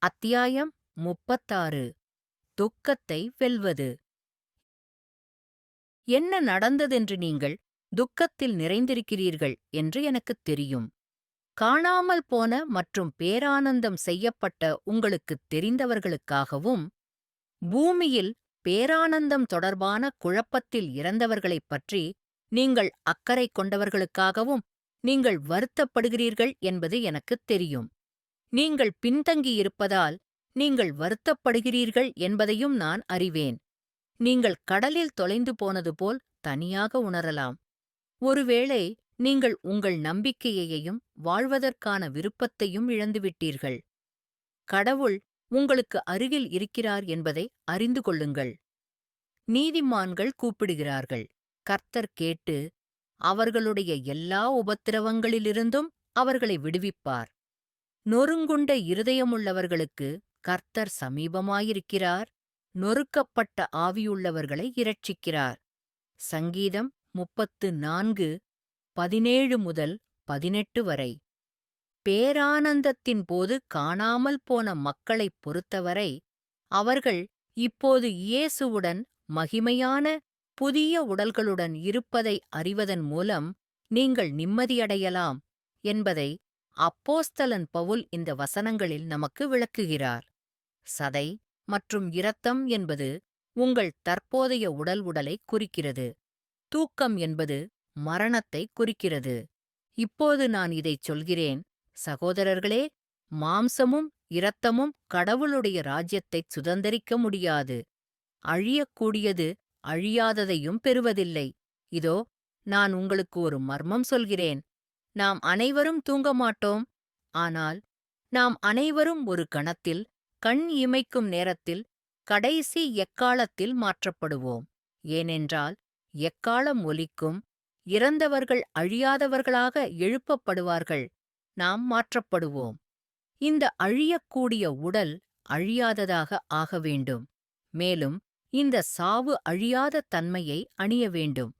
அத்தியாயம் 36. துக்கத்தை வெல்வது. என்ன நடந்ததென்று நீங்கள் துக்கத்தில் நிறைந்திருக்கிறீர்கள் என்று எனக்குத் தெரியும். காணாமல் போன மற்றும் பேரானந்தம் செய்யப்பட்ட உங்களுக்குத் தெரிந்தவர்களுக்காகவும், பூமியில் பேரானந்தம் தொடர்பான குழப்பத்தில் இறந்தவர்களைப் பற்றி நீங்கள் அக்கறை கொண்டவர்களுக்காகவும் நீங்கள் வருத்தப்படுகிறீர்கள் என்பது எனக்குத் தெரியும். நீங்கள் பின்தங்கியிருப்பதால் நீங்கள் வருத்தப்படுகிறீர்கள் என்பதையும் நான் அறிவேன். நீங்கள் கடலில் தொலைந்து போனது போல் தனியாக உணரலாம். ஒருவேளை நீங்கள் உங்கள் நம்பிக்கையையும் வாழ்வதற்கான விருப்பத்தையும் இழந்துவிட்டீர்கள். கடவுள் உங்களுக்கு அருகில் இருக்கிறார் என்பதை அறிந்து கொள்ளுங்கள். நீதிமான்கள் கூப்பிடுகிறார்கள், கர்த்தர் கேட்டு அவர்களுடைய எல்லா உபத்திரவங்களிலிருந்தும் அவர்களை விடுவிப்பார். நொறுங்குண்ட இருதயமுள்ளவர்களுக்கு கர்த்தர் சமீபமாயிருக்கிறார், நொறுக்கப்பட்ட ஆவியுள்ளவர்களை இரட்சிக்கிறார். சங்கீதம் 34:17-18 வரை. பேரானந்தத்தின் போது காணாமல் போன மக்களைப் பொறுத்தவரை, அவர்கள் இப்போது இயேசுவுடன் மகிமையான புதிய உடல்களுடன் இருப்பதை அறிவதன் மூலம் நீங்கள் நிம்மதியடையலாம் என்பதை அப்போஸ்தலன் பவுல் இந்த வசனங்களில் நமக்கு விளக்குகிறார். சதை மற்றும் இரத்தம் என்பது உங்கள் தற்போதைய உடலைக் குறிக்கிறது. தூக்கம் என்பது மரணத்தை குறிக்கிறது. இப்போது நான் இதைச் சொல்கிறேன், சகோதரர்களே, மாம்சமும் இரத்தமும் கடவுளுடைய ராஜ்யத்தைச் சுதந்தரிக்க முடியாது. அழியக்கூடியது அழியாததையும் பெறுவதில்லை. இதோ, நான் உங்களுக்கு ஒரு மர்மம் சொல்கிறேன். நாம் அனைவரும் தூங்க மாட்டோம். ஆனால் நாம் அனைவரும் ஒரு கணத்தில், கண் இமைக்கும் நேரத்தில், கடைசி எக்காளத்தில் மாற்றப்படுவோம். ஏனென்றால் எக்காளம் ஒலிக்கும், இறந்தவர்கள் அழியாதவர்களாக எழுப்பப்படுவார்கள், நாம் மாற்றப்படுவோம். இந்த அழியக்கூடிய உடல் அழியாததாக ஆக வேண்டும். மேலும் இந்த சாவு அழியாத தன்மையை அணிய வேண்டும்.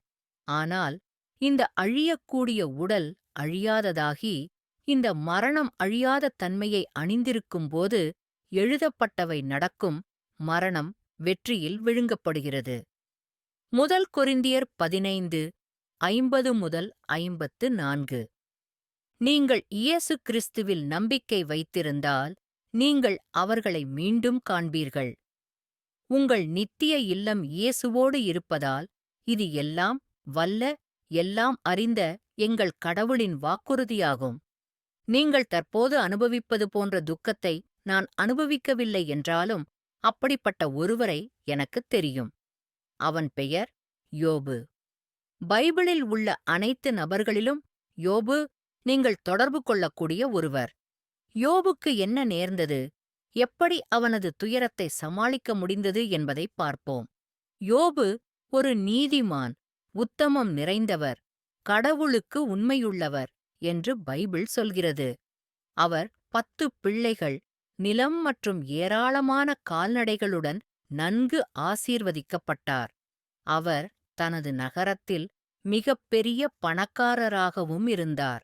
ஆனால் இந்த அழியக்கூடிய உடல் அழியாததாகி, இந்த மரணம் அழியாத தன்மையை அணிந்திருக்கும்போது எழுதப்பட்டவை நடக்கும். மரணம் வெற்றியில் விழுங்கப்படுகிறது. முதல் கொரிந்தியர் 15:50-54. நீங்கள் இயேசு கிறிஸ்துவில் நம்பிக்கை வைத்திருந்தால் நீங்கள் அவர்களை மீண்டும் காண்பீர்கள். உங்கள் நித்திய இல்லம் இயேசுவோடு இருப்பதால் இது எல்லாம் வல்ல, எல்லாம் அறிந்த எங்கள் கடவுளின் வாக்குறுதியாகும். நீங்கள் தற்போது அனுபவிப்பது போன்ற துக்கத்தை நான் அனுபவிக்கவில்லை என்றாலும் அப்படிப்பட்ட ஒருவரை எனக்குத் தெரியும். அவன் பெயர் யோபு. பைபிளில் உள்ள அனைத்து நபர்களிலும் யோபு நீங்கள் தொடர்பு கொள்ளக்கூடிய ஒருவர். யோபுக்கு என்ன நேர்ந்தது, எப்படி அவனது துயரத்தை சமாளிக்க முடிந்தது என்பதை பார்ப்போம். யோபு ஒரு நீதிமான், உத்தமம் நிறைந்தவர், கடவுளுக்கு உண்மையுள்ளவர் என்று பைபிள் சொல்கிறது. அவர் 10 பிள்ளைகள், நிலம் மற்றும் ஏராளமான கால்நடைகளுடன் நன்கு ஆசீர்வதிக்கப்பட்டார். அவர் தனது நகரத்தில் மிகப்பெரிய பணக்காரராகவும் இருந்தார்.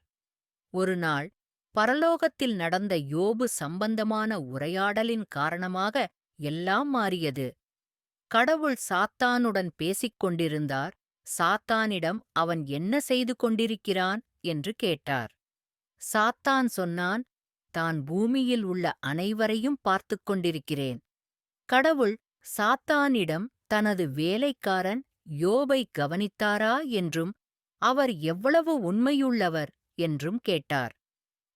ஒருநாள் பரலோகத்தில் நடந்த யோபு சம்பந்தமான உரையாடலின் காரணமாக எல்லாம் மாறியது. கடவுள் சாத்தானுடன் பேசிக் கொண்டிருந்தார். சாத்தானிடம் அவன் என்ன செய்து கொண்டிருக்கிறான் என்று கேட்டார். சாத்தான் சொன்னான், தான் பூமியில் உள்ள அனைவரையும் பார்த்துக் கொண்டிருக்கிறேன். கடவுள் சாத்தானிடம் தனது வேலைக்காரன் யோபை கவனித்தாரா என்றும் அவர் எவ்வளவு உண்மையுள்ளவர் என்றும் கேட்டார்.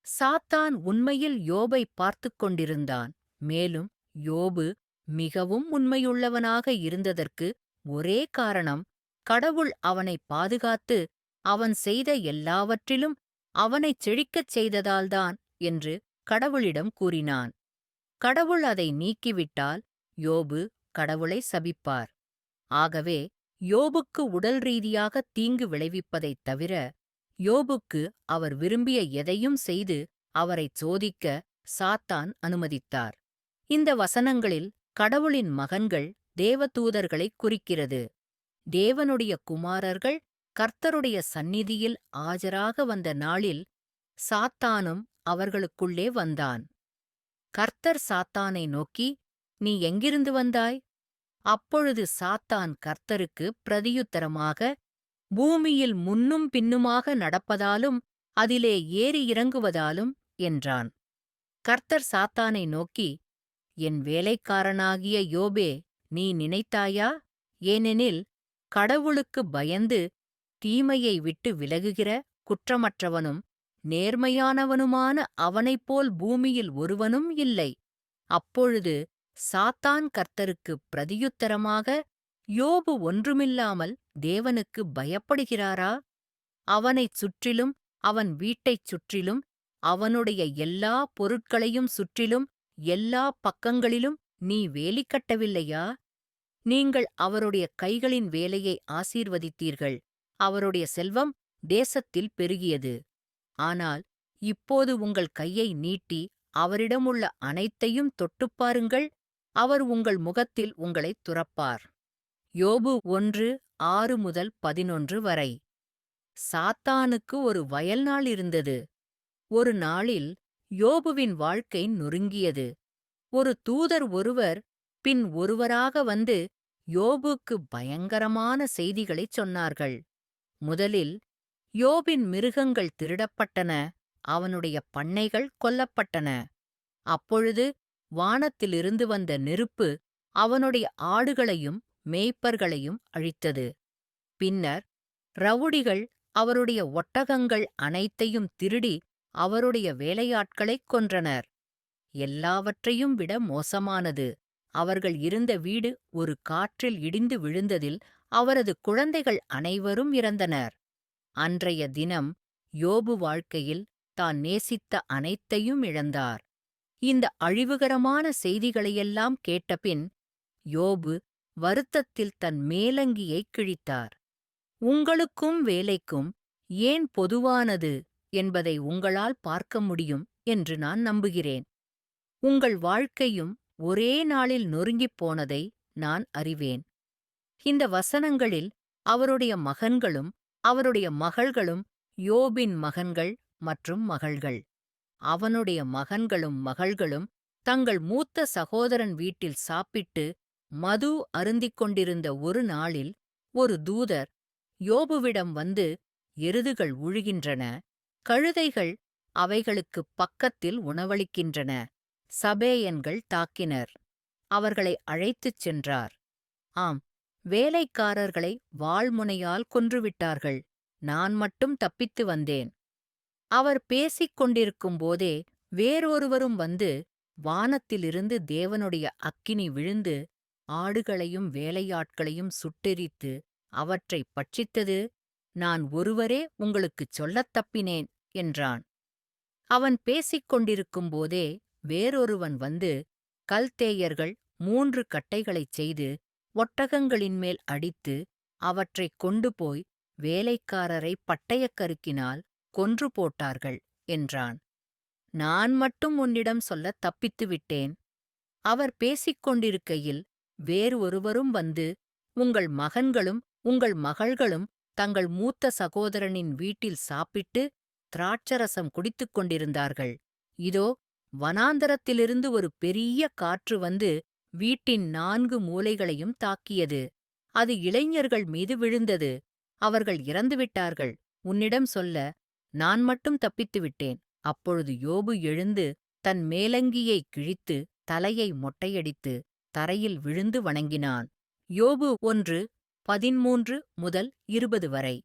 சாத்தான் உண்மையில் யோபை பார்த்துக் கொண்டிருந்தான். மேலும் யோபு மிகவும் உண்மையுள்ளவனாக இருந்ததற்கு ஒரே காரணம், கடவுள் அவனை பாதுகாத்து அவன் செய்த எல்லாவற்றிலும் அவனைச் செழிக்கச் செய்ததால்தான் என்று கடவுளிடம் கூறினான். கடவுள் அதை நீக்கிவிட்டால் யோபு கடவுளை சபிப்பார். ஆகவே யோபுக்கு உடல் ரீதியாக தீங்கு விளைவிப்பதைத் தவிர, யோபுக்கு அவர் விரும்பிய எதையும் செய்து அவரைச் சோதிக்க சாத்தான் அனுமதித்தார். இந்த வசனங்களில் கடவுளின் மகன்கள் தேவதூதர்களைக் குறிக்கிறது. தேவனுடைய குமாரர்கள் கர்த்தருடைய சந்நிதியில் ஆஜராக வந்த நாளில் சாத்தானும் அவர்களுக்குள்ளே வந்தான். கர்த்தர் சாத்தானை நோக்கி, நீ எங்கிருந்து வந்தாய்? அப்பொழுது சாத்தான் கர்த்தருக்கு பிரதியுத்தரமாக, பூமியில் முன்னும் பின்னுமாக நடப்பதாலும் அதிலே ஏறி இறங்குவதாலும் என்றான். கர்த்தர் சாத்தானை நோக்கி, என் வேலைக்காரனாகிய யோபே, நீ நினைத்தாயா? ஏனெனில் கடவுளுக்குப் பயந்து தீமையை விட்டு விலகுகிற குற்றமற்றவனும் நேர்மையானவனுமான அவனைப்போல் பூமியில் ஒருவனும் இல்லை. அப்பொழுது சாத்தான் கர்த்தருக்குப் பிரதியுத்தரமாக, யோபு ஒன்றுமில்லாமல் தேவனுக்கு பயப்படுகிறாரா? அவனைச் சுற்றிலும் அவன் வீட்டைச் சுற்றிலும் அவனுடைய எல்லா பொருட்களையும் சுற்றிலும் எல்லா பக்கங்களிலும் நீ வேலி கட்டவில்லையா? நீங்கள் அவருடைய கைகளின் வேலையை ஆசீர்வதித்தீர்கள். அவருடைய செல்வம் தேசத்தில் பெருகியது. ஆனால் இப்போது உங்கள் கையை நீட்டி அவரிடமுள்ள அனைத்தையும் தொட்டுப் பாருங்கள். அவர் உங்கள் முகத்தில் உங்களைத் துரப்பார். யோபு 1:6-11 வரை. சாத்தானுக்கு ஒரு வயல்நாள் இருந்தது. ஒரு நாளில் யோபுவின் வாழ்க்கை நொறுங்கியது. ஒரு தூதர் ஒருவர் பின் ஒருவராக வந்து யோபுக்கு பயங்கரமான செய்திகளைச் சொன்னார்கள். முதலில், யோபின் மிருகங்கள் திருடப்பட்டன, அவனுடைய பண்ணைகள் கொல்லப்பட்டன. அப்பொழுது வானத்திலிருந்து வந்த நெருப்பு அவனுடைய ஆடுகளையும் மேய்ப்பர்களையும் அழித்தது. பின்னர் ரவுடிகள் அவருடைய ஒட்டகங்கள் அனைத்தையும் திருடி அவருடைய வேலையாட்களைக் கொன்றனர். எல்லாவற்றையும் விட மோசமானது, அவர்கள் இருந்த வீடு ஒரு காற்றில் இடிந்து விழுந்ததில் அவரது குழந்தைகள் அனைவரும் இறந்தனர். அன்றைய தினம் யோபு வாழ்க்கையில் தான் நேசித்த அனைத்தையும் இழந்தார். இந்த அழிவுகரமான செய்திகளையெல்லாம் கேட்டபின் யோபு வருத்தத்தில் தன் மேலங்கியைக் கிழித்தார். உங்களுக்கும் வேலைக்கும் ஏன் பொதுவானது என்பதை உங்களால் பார்க்க முடியும் என்று நான் நம்புகிறேன். உங்கள் வாழ்க்கையும் ஒரே நாளில் நொறுங்கிப் போனதை நான் அறிவேன். இந்த வசனங்களில் அவருடைய மகன்களும் அவருடைய மகள்களும் யோபின் மகன்கள் மற்றும் மகள்கள். அவனுடைய மகன்களும் மகள்களும் தங்கள் மூத்த சகோதரன் வீட்டில் சாப்பிட்டு மது அருந்திக் கொண்டிருந்த ஒரு நாளில் ஒரு தூதர் யோபுவிடம் வந்து, எருதுகள் உழுகின்றன, கழுதைகள் அவைகளுக்குப் பக்கத்தில் உணவளிக்கின்றன, சபேயன்கள் தாக்கினர். அவர்களை அழைத்துச் சென்றார். ஆம், வேலைக்காரர்களை வாள்முனையால் கொன்றுவிட்டார்கள். நான் மட்டும் தப்பித்து வந்தேன். அவர் பேசிக் கொண்டிருக்கும்போதே வேறொருவரும் வந்து, வானத்திலிருந்து தேவனுடைய அக்கினி விழுந்து ஆடுகளையும் வேலையாட்களையும் சுட்டெரித்து அவற்றைப் பட்சித்தது. நான் ஒருவரே உங்களுக்குச் சொல்லத் தப்பினேன் என்றான். அவன் பேசிக் கொண்டிருக்கும்போதே வேறொருவன் வந்து, கல்தேயர்கள் 3 கட்டைகளைச் செய்து ஒட்டகங்களின்மேல் அடித்து அவற்றைக் கொண்டு போய் வேலைக்காரரைப் பட்டயக்கருக்கினால் கொன்று போட்டார்கள் என்றான். நான் மட்டும் உன்னிடம் சொல்லத் தப்பித்து விட்டேன். அவர் பேசிக் கொண்டிருக்கையில் வேறு ஒருவரும் வந்து, உங்கள் மகன்களும் உங்கள் மகள்களும் தங்கள் மூத்த சகோதரனின் வீட்டில் சாப்பிட்டு திராட்சரசம் குடித்துக் கொண்டிருந்தார்கள். இதோ, வனாந்தரத்திலிருந்து ஒரு பெரிய காற்று வந்து வீட்டின் 4 மூலைகளையும் தாக்கியது. அது இளைஞர்கள் மீது விழுந்தது. அவர்கள் இறந்துவிட்டார்கள். உன்னிடம் சொல்ல நான் மட்டும் தப்பித்து விட்டேன். அப்பொழுது யோபு எழுந்து தன் மேலங்கியைக் கிழித்து தலையை மொட்டையடித்து தரையில் விழுந்து வணங்கினான். யோபு 1:13-20 வரை.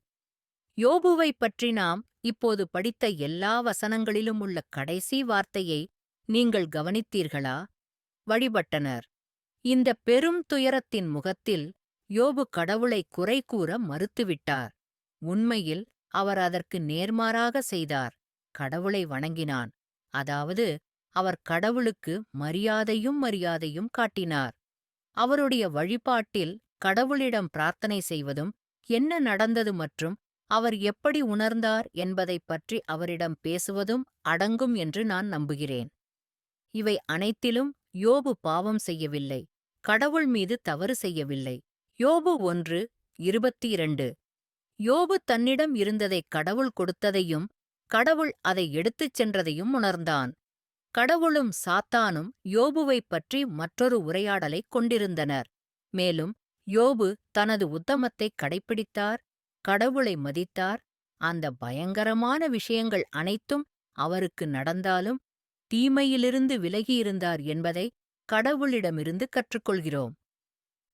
யோபுவைப் பற்றி நாம் இப்போது படித்த எல்லா வசனங்களிலும் உள்ள கடைசி வார்த்தையை நீங்கள் கவனித்தீர்களா? வழிபட்டனர். இந்த பெரும் துயரத்தின் முகத்தில் யோபு கடவுளை குறை கூற மறுத்துவிட்டார். உண்மையில் அவர் அதற்கு நேர்மாறாக செய்தார். கடவுளை வணங்கினான். அதாவது, அவர் கடவுளுக்கு மரியாதையும் காட்டினார். அவருடைய வழிபாட்டில் கடவுளிடம் பிரார்த்தனை செய்வதும், என்ன நடந்தது மற்றும் அவர் எப்படி உணர்ந்தார் என்பதைப் பற்றி அவரிடம் பேசுவதும் அடங்கும் என்று நான் நம்புகிறேன். இவை அனைத்திலும் யோபு பாவம் செய்யவில்லை. கடவுள் மீது தவறு செய்யவில்லை. யோபு 1:22. யோபு தன்னிடம் இருந்ததைக் கடவுள் கொடுத்ததையும் கடவுள் அதை எடுத்துச் சென்றதையும் உணர்ந்தான். கடவுளும் சாத்தானும் யோபுவைப் பற்றி மற்றொரு உரையாடலைக் கொண்டிருந்தனர். மேலும் யோபு தனது உத்தமத்தைக் கடைப்பிடித்தார், கடவுளை மதித்தார், அந்த பயங்கரமான விஷயங்கள் அனைத்தும் அவருக்கு நடந்தாலும் தீமையிலிருந்து விலகியிருந்தார் என்பதை கடவுளிடமிருந்து கற்றுக்கொள்கிறோம்.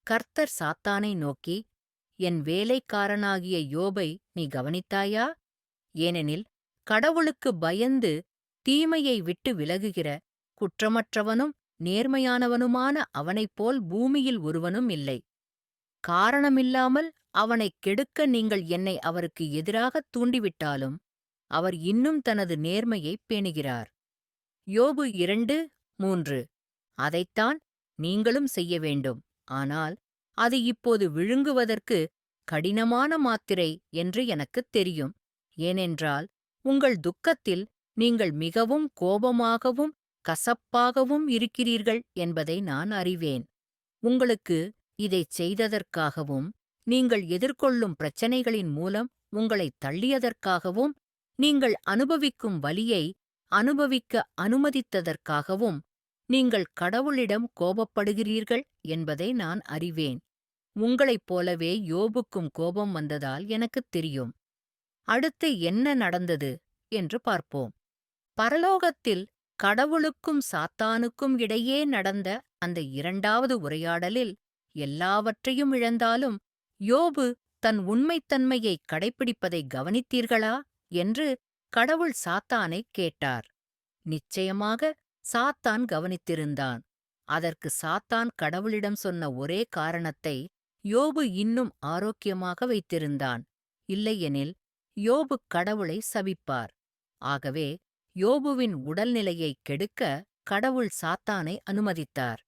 கர்த்தர் சாத்தானை நோக்கி, என் வேலைக்காரனாகிய யோபை நீ கவனித்தாயா? ஏனெனில் கடவுளுக்கு பயந்து தீமையை விட்டு விலகுகிற குற்றமற்றவனும் நேர்மையானவனுமான அவனைப்போல் பூமியில் ஒருவனும் இல்லை. காரணமில்லாமல் அவனைக் கெடுக்க நீங்கள் என்னை அவருக்கு எதிராகத் தூண்டிவிட்டாலும் அவர் இன்னும் தனது நேர்மையைப் பேணுகிறார். யோபு 2:3. அதைத்தான் நீங்களும் செய்ய வேண்டும். ஆனால் அது இப்போது விழுங்குவதற்கு கடினமான மாத்திரை என்று எனக்குத் தெரியும். ஏனென்றால் உங்கள் துக்கத்தில் நீங்கள் மிகவும் கோபமாகவும் கசப்பாகவும் இருக்கிறீர்கள் என்பதை நான் அறிவேன். உங்களுக்கு இதைச் செய்ததற்காகவும் நீங்கள் எதிர்கொள்ளும் பிரச்சனைகளின் மூலம் உங்களைத் தள்ளியதற்காகவும் நீங்கள் அனுபவிக்கும் வலியை அனுபவிக்க அனுமதித்ததற்காகவும் நீங்கள் கடவுளிடம் கோபப்படுகிறீர்கள் என்பதை நான் அறிவேன். உங்களைப் போலவே யோபுக்கும் கோபம் வந்ததால் எனக்குத் தெரியும். அடுத்து என்ன நடந்தது என்று பார்ப்போம். பரலோகத்தில் கடவுளுக்கும் சாத்தானுக்கும் இடையே நடந்த அந்த இரண்டாவது உரையாடலில் எல்லாவற்றையும் இழந்தாலும் யோபு தன் உண்மைத்தன்மையை கடைப்பிடிப்பதை கவனித்தீர்களா என்று கடவுள் சாத்தானைக் கேட்டார். நிச்சயமாக சாத்தான் கவனித்திருந்தான். அதற்கு சாத்தான் கடவுளிடம் சொன்ன ஒரே காரணத்தை யோபு இன்னும் ஆரோக்கியமாக வைத்திருந்தான். இல்லையெனில் யோபு கடவுளை சபிப்பார். ஆகவே யோபுவின் உடல்நிலையைக் கெடுக்க கடவுள் சாத்தானை அனுமதித்தார்.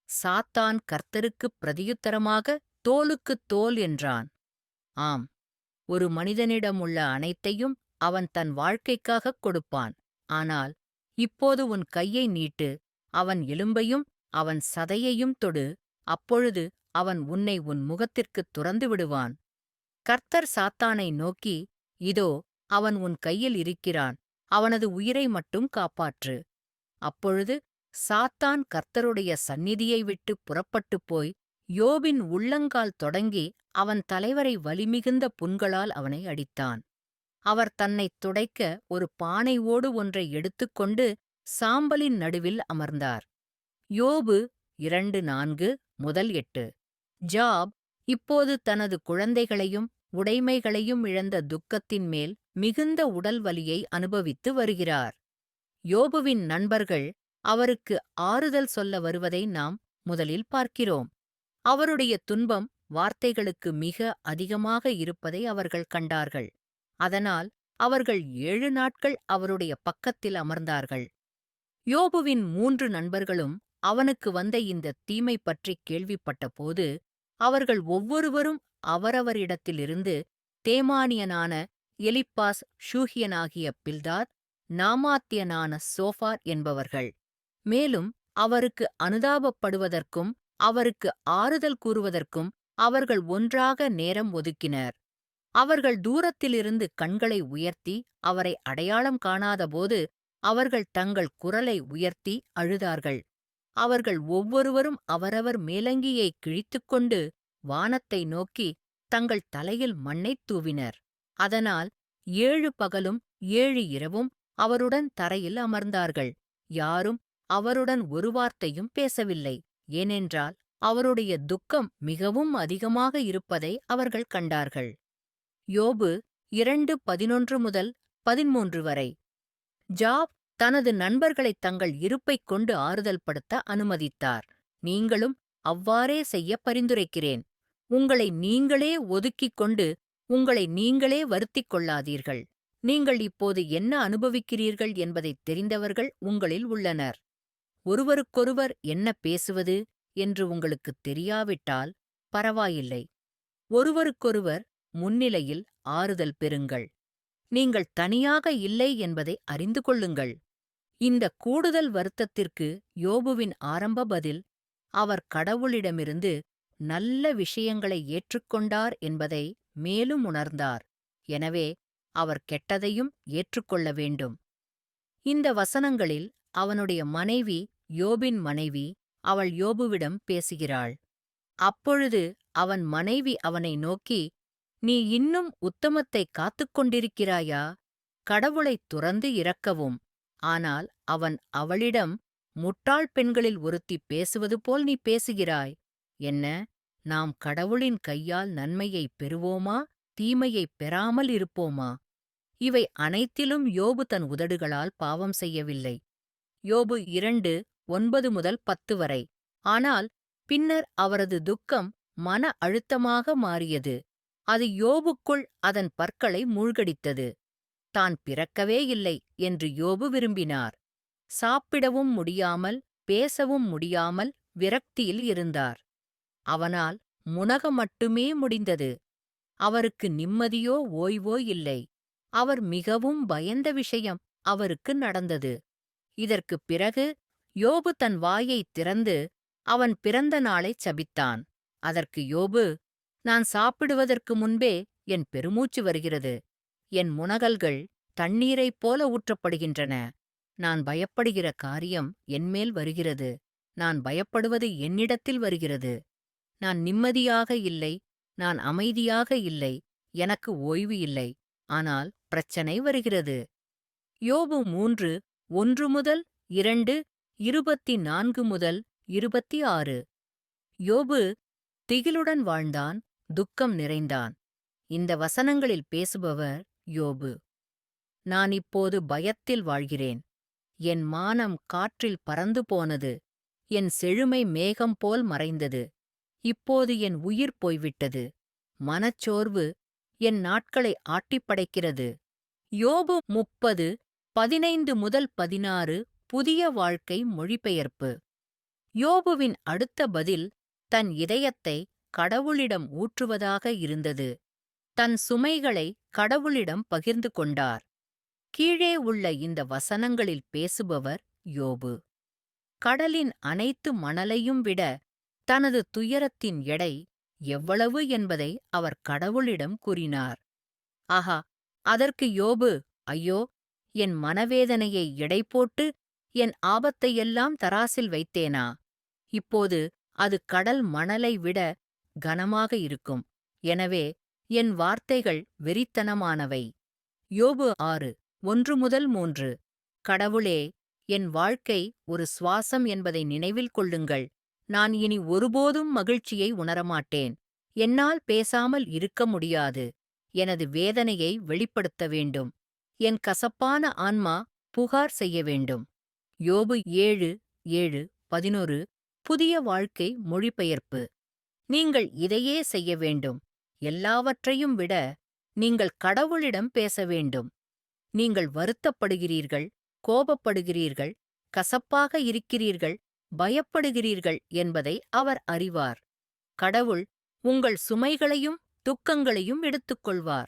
சாத்தான் கர்த்தருக்குப் பிரதியுத்தரமாக தோலுக்குத் தோல் என்றான். ஆம், ஒரு மனிதனிடமுள்ள அனைத்தையும் அவன் தன் வாழ்க்கைக்காகக் கொடுப்பான். ஆனால் இப்போது உன் கையை நீட்டு, அவன் எலும்பையும் அவன் சதையையும் தொடு, அப்பொழுது அவன் உன்னை உன் முகத்திற்குத் துறந்து விடுவான். கர்த்தர் சாத்தானை நோக்கி, இதோ அவன் உன் கையில் இருக்கிறான், அவனது உயிரை மட்டும் காப்பாற்று. அப்பொழுது சாத்தான் கர்த்தருடைய சந்நிதியை விட்டுப் புறப்பட்டுப் போய் யோபின் உள்ளங்கால் தொடங்கி அவன் தலைவரை வலிமிகுந்த புண்களால் அவனை அடித்தான். அவர் தன்னைத் துடைக்க ஒரு பானை ஓடு ஒன்றை எடுத்துக்கொண்டு சாம்பலின் நடுவில் அமர்ந்தார். யோபு 2:4-8. ஜாப் இப்போது தனது குழந்தைகளையும் உடைமைகளையும் இழந்த துக்கத்தின் மேல் மிகுந்த உடல் வலியை அனுபவித்து வருகிறார். யோபுவின் நண்பர்கள் அவருக்கு ஆறுதல் சொல்ல வருவதை நாம் முதலில் பார்க்கிறோம். அவருடைய துன்பம் வார்த்தைகளுக்கு மிக அதிகமாக இருப்பதை அவர்கள் கண்டார்கள். அதனால் அவர்கள் 7 நாட்கள் அவருடைய பக்கத்தில் அமர்ந்தார்கள். யோபுவின் 3 நண்பர்களும் அவனுக்கு வந்த இந்த தீமை பற்றிக் கேள்விப்பட்டபோது அவர்கள் ஒவ்வொருவரும் அவரவரிடத்திலிருந்து தேமானியனான எலிப்பாஸ், ஷூஹியனாகிய பில்தாத், நாமாத்தியனான சோஃபார் என்பவர்கள். மேலும் அவருக்கு அனுதாபப்படுவதற்கும் அவருக்கு ஆறுதல் கூறுவதற்கும் அவர்கள் ஒன்றாக நேரம் ஒதுக்கினர். அவர்கள் தூரத்திலிருந்து கண்களை உயர்த்தி அவரை அடையாளம் காணாதபோது அவர்கள் தங்கள் குரலை உயர்த்தி அழுதார்கள். அவர்கள் ஒவ்வொருவரும் அவரவர் மேலங்கியைக் கிழித்துக்கொண்டு வானத்தை நோக்கி தங்கள் தலையில் மண்ணைத் தூவினர். அதனால் 7 பகலும் 7 இரவும் அவருடன் தரையில் அமர்ந்தார்கள். யாரும் அவருடன் ஒரு வார்த்தையும் பேசவில்லை. ஏனென்றால் அவருடைய துக்கம் மிகவும் அதிகமாக இருப்பதை அவர்கள் கண்டார்கள். யோபு 2:11-13 வரை. ஜாப் தனது நண்பர்களைத் தங்கள் இருப்பைக் கொண்டு ஆறுதல் படுத்த அனுமதித்தார். நீங்களும் அவ்வாறே செய்ய பரிந்துரைக்கிறேன். உங்களை நீங்களே ஒதுக்கிக் கொண்டு உங்களை நீங்களே வருத்திக் கொள்ளாதீர்கள். நீங்கள் இப்போது என்ன அனுபவிக்கிறீர்கள் என்பதைத் தெரிந்தவர்கள் உங்களில் உள்ளனர். ஒருவருக்கொருவர் என்ன பேசுவது என்று உங்களுக்குத் தெரியாவிட்டால் பரவாயில்லை. ஒருவருக்கொருவர் முன்னிலையில் ஆறுதல் பெறுங்கள். நீங்கள் தனியாக இல்லை என்பதை அறிந்து கொள்ளுங்கள். இந்த கூடுதல் வருத்தத்திற்கு யோபுவின் ஆரம்ப பதில், அவர் கடவுளிடமிருந்து நல்ல விஷயங்களை ஏற்றுக்கொண்டார் என்பதை மேலும் உணர்ந்தார். எனவே அவர் கெட்டதையும் ஏற்றுக்கொள்ள வேண்டும். இந்த வசனங்களில் அவனுடைய மனைவி, யோபின் மனைவி, அவள் யோபுவிடம் பேசுகிறாள். அப்பொழுது அவன் மனைவி அவனை நோக்கி, நீ இன்னும் உத்தமத்தைக் காத்துக் கொண்டிருக்கிறாயா? கடவுளைத் துறந்து இரக்கவும். ஆனால் அவன் அவளிடம், முட்டாள் பெண்களில் ஒருத்தி பேசுவது போல் நீ பேசுகிறாய். என்ன, நாம் கடவுளின் கையால் நன்மையைப் பெறுவோமா, தீமையைப் பெறாமல் இருப்போமா? இவை அனைத்திலும் யோபு தன் உதடுகளால் பாவம் செய்யவில்லை. யோபு 2:9-10 வரை. ஆனால் பின்னர் அவரது துக்கம் மன அழுத்தமாக மாறியது. அது யோபுக்குள் அதன் பற்களை மூழ்கடித்தது. தான் பிறக்கவே இல்லை என்று யோபு விரும்பினார். சாப்பிடவும் முடியாமல், பேசவும் முடியாமல் விரக்தியில் இருந்தார். அவனால் முனக மட்டுமே முடிந்தது. அவருக்கு நிம்மதியோ ஓய்வோ இல்லை. அவர் மிகவும் பயந்த விஷயம் அவருக்கு நடந்தது. இதற்குப் பிறகு யோபு தன் வாயைத் திறந்து அவன் பிறந்த நாளைச் சபித்தான். அதற்கு யோபு, நான் சாப்பிடுவதற்கு முன்பே என் பெருமூச்சு வருகிறது. என் முனகல்கள் தண்ணீரைப் போல ஊற்றப்படுகின்றன. நான் பயப்படுகிற காரியம் என்மேல் வருகிறது. நான் பயப்படுவது என்னிடத்தில் வருகிறது. நான் நிம்மதியாக இல்லை. நான் அமைதியாக இல்லை. எனக்கு ஓய்வு இல்லை. ஆனால் பிரச்சனை வருகிறது. யோபு 3:1-2, 24-26. யோபு திகிலுடன் வாழ்ந்தான், துக்கம் நிறைந்தான். இந்த வசனங்களில் பேசுபவர் யோபு. நான் இப்போது பயத்தில் வாழ்கிறேன். என் மானம் காற்றில் பறந்து போனது. என் செழுமை மேகம் போல் மறைந்தது. இப்போது என் உயிர் போய்விட்டது. மனச்சோர்வு என் நாட்களை ஆட்டிப்படைக்கிறது. யோபு 30:15-16 புதிய வாழ்க்கை மொழிபெயர்ப்பு. யோபுவின் அடுத்த பதில் தன் இதயத்தை கடவுளிடம் ஊற்றுவதாக இருந்தது. தன் சுமைகளை கடவுளிடம் பகிர்ந்து கொண்டார். கீழே உள்ள இந்த வசனங்களில் பேசுபவர் யோபு. கடலின் அனைத்து மணலையும் விட தனது துயரத்தின் எடை எவ்வளவு என்பதை அவர் கடவுளிடம் கூறினார். ஆஹா, அதற்கு யோபு, ஐயோ, என் மனவேதனையை எடை போட்டு என் ஆபத்தையெல்லாம் தராசில் வைத்தேனா? இப்போது அது கடல் மணலை விட கனமாக இருக்கும். எனவே என் வார்த்தைகள் வெறித்தனமானவை. யோபு 6:1-3. கடவுளே, என் வாழ்க்கை ஒரு சுவாசம் என்பதை நினைவில் கொள்ளுங்கள். நான் இனி ஒருபோதும் மகிழ்ச்சியை உணரமாட்டேன். என்னால் பேசாமல் இருக்க முடியாது. எனது வேதனையை வெளிப்படுத்த வேண்டும். என் கசப்பான ஆன்மா புகார் செய்ய வேண்டும். யோபு 7:7-11 புதிய வாழ்க்கை மொழிபெயர்ப்பு. நீங்கள் இதையே செய்ய வேண்டும். எல்லாவற்றையும் விட நீங்கள் கடவுளிடம் பேச வேண்டும். நீங்கள் வருத்தப்படுகிறீர்கள், கோபப்படுகிறீர்கள், கசப்பாக இருக்கிறீர்கள், பயப்படுகிறீர்கள் என்பதை அவர் அறிவார். கடவுள் உங்கள் சுமைகளையும் துக்கங்களையும் எடுத்துக்கொள்வார்.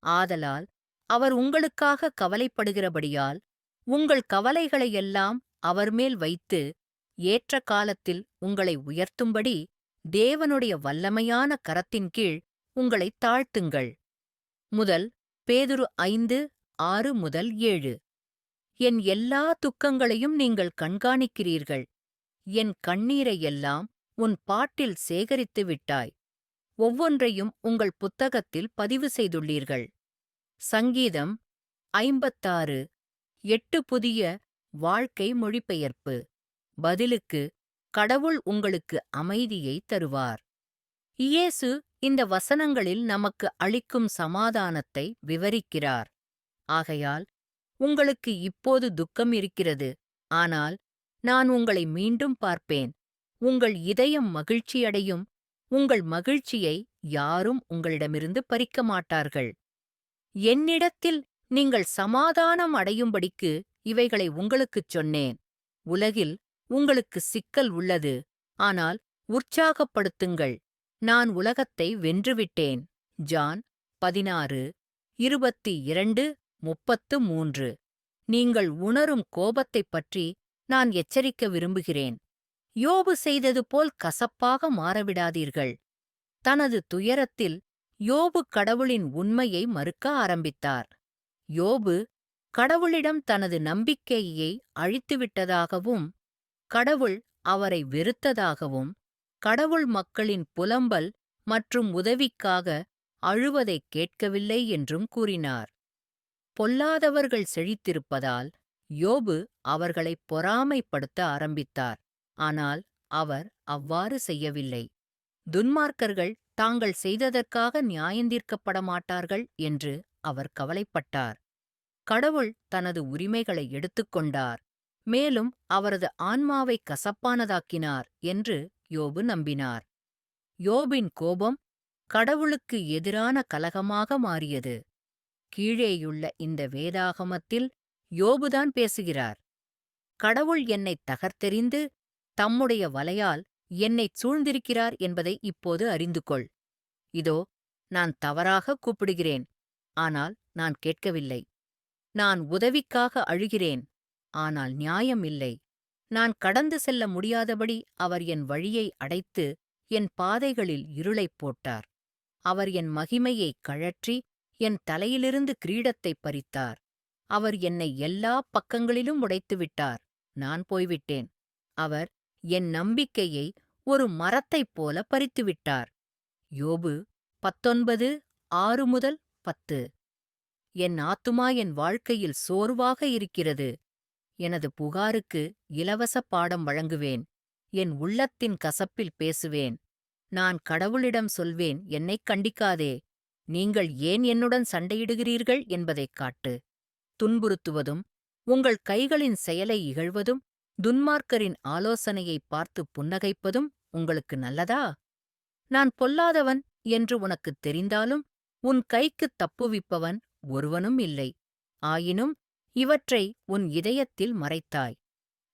ஆதலால் அவர் உங்களுக்காக கவலைப்படுகிறபடியால் உங்கள் கவலைகளையெல்லாம் அவர்மேல் வைத்து ஏற்ற காலத்தில் உங்களை உயர்த்தும்படி தேவனுடைய வல்லமையான கரத்தின் கீழ் உங்களைத் தாழ்த்துங்கள். முதல் பேதுரு 5:6-7. என் எல்லா துக்கங்களையும் நீங்கள் கண்காணிக்கிறீர்கள். என் கண்ணீரையெல்லாம் உன் பாட்டில் சேகரித்து விட்டாய். ஒவ்வொன்றையும் உங்கள் புத்தகத்தில் பதிவு செய்துள்ளீர்கள். சங்கீதம் 56:8 புதிய வாழ்க்கை மொழிபெயர்ப்பு. பதிலுக்கு கடவுள் உங்களுக்கு அமைதியை தருவார். இயேசு இந்த வசனங்களில் நமக்கு அளிக்கும் சமாதானத்தை விவரிக்கிறார். ஆகையால் உங்களுக்கு இப்போது துக்கம் இருக்கிறது. ஆனால் நான் உங்களை மீண்டும் பார்ப்பேன். உங்கள் இதயம் மகிழ்ச்சியடையும். உங்கள் மகிழ்ச்சியை யாரும் உங்களிடமிருந்து பறிக்க மாட்டார்கள். என்னிடத்தில் நீங்கள் சமாதானம் அடையும்படிக்கு இவைகளை உங்களுக்குச் சொன்னேன். உலகில் உங்களுக்கு சிக்கல் உள்ளது. ஆனால் உற்சாகப்படுத்துங்கள். நான் உலகத்தை வென்றுவிட்டேன். ஜான் 16:22-33. நீங்கள் உணரும் கோபத்தைப் பற்றி நான் எச்சரிக்க விரும்புகிறேன். யோபு செய்தது போல் கசப்பாக மாறவிடாதீர்கள். தனது துயரத்தில் யோபு கடவுளின் உண்மையை மறுக்க ஆரம்பித்தார். யோபு கடவுளிடம் தனது நம்பிக்கையை அழித்துவிட்டதாகவும், கடவுள் அவரை வெறுத்ததாகவும், கடவுள் மக்களின் புலம்பல் மற்றும் உதவிக்காக அழுவதைக் கேட்கவில்லை என்றும் கூறினார். பொல்லாதவர்கள் செழித்திருப்பதால் யோபு அவர்களைப் பொறாமைப்படுத்த ஆரம்பித்தார். ஆனால் அவர் அவ்வாறு செய்யவில்லை. துன்மார்க்கர்கள் தாங்கள் செய்ததற்காக நியாயந்தீர்க்கப்பட மாட்டார்கள் என்று அவர் கவலைப்பட்டார். கடவுள் தனது உரிமைகளை எடுத்துக்கொண்டார், மேலும் அவரது ஆன்மாவை கசப்பானதாக்கினார் என்று யோபு நம்பினார். யோபின் கோபம் கடவுளுக்கு எதிரான கலகமாக மாறியது. கீழேயுள்ள இந்த வேதாகமத்தில் யோபுதான் பேசுகிறார். கடவுள் என்னைத் தகர்த்தெறிந்து தம்முடைய வலையால் என்னைச் சூழ்ந்திருக்கிறார் என்பதை இப்போது அறிந்து கொள். இதோ, நான் தவறாக கூப்பிடுகிறேன், ஆனால் நான் கேட்கவில்லை. நான் உதவிக்காக அழுகிறேன், ஆனால் நியாயம் இல்லை. நான் கடந்து செல்ல முடியாதபடி அவர் என் வழியை அடைத்து என் பாதைகளில் இருளைப் போட்டார். அவர் என் மகிமையைக் கழற்றி என் தலையிலிருந்து கிரீடத்தைப் பறித்தார். அவர் என்னை எல்லாப் பக்கங்களிலும் உடைத்துவிட்டார். நான் போய்விட்டேன். அவர் என் நம்பிக்கையை ஒரு மரத்தைப் போல பறித்துவிட்டார். யோபு 19:6-10. என் ஆத்துமா என் வாழ்க்கையில் சோர்வாக இருக்கிறது. எனது புகாருக்கு இலவச பாடம் வழங்குவேன். என் உள்ளத்தின் கசப்பில் பேசுவேன். நான் கடவுளிடம் சொல்வேன், என்னைக் கண்டிக்காதே. நீங்கள் ஏன் என்னுடன் சண்டையிடுகிறீர்கள் என்பதைக் காட்டு. துன்புறுத்துவதும் உங்கள் கைகளின் செயலை இகழ்வதும் துன்மார்க்கரின் ஆலோசனையைப் பார்த்து புன்னகைப்பதும் உங்களுக்கு நல்லதா? நான் பொல்லாதவன் என்று உனக்குத் தெரிந்தாலும் உன் கைக்குத் தப்புவிப்பவன் ஒருவனும் இல்லை. ஆயினும் இவற்றை உன் இதயத்தில் மறைத்தாய்.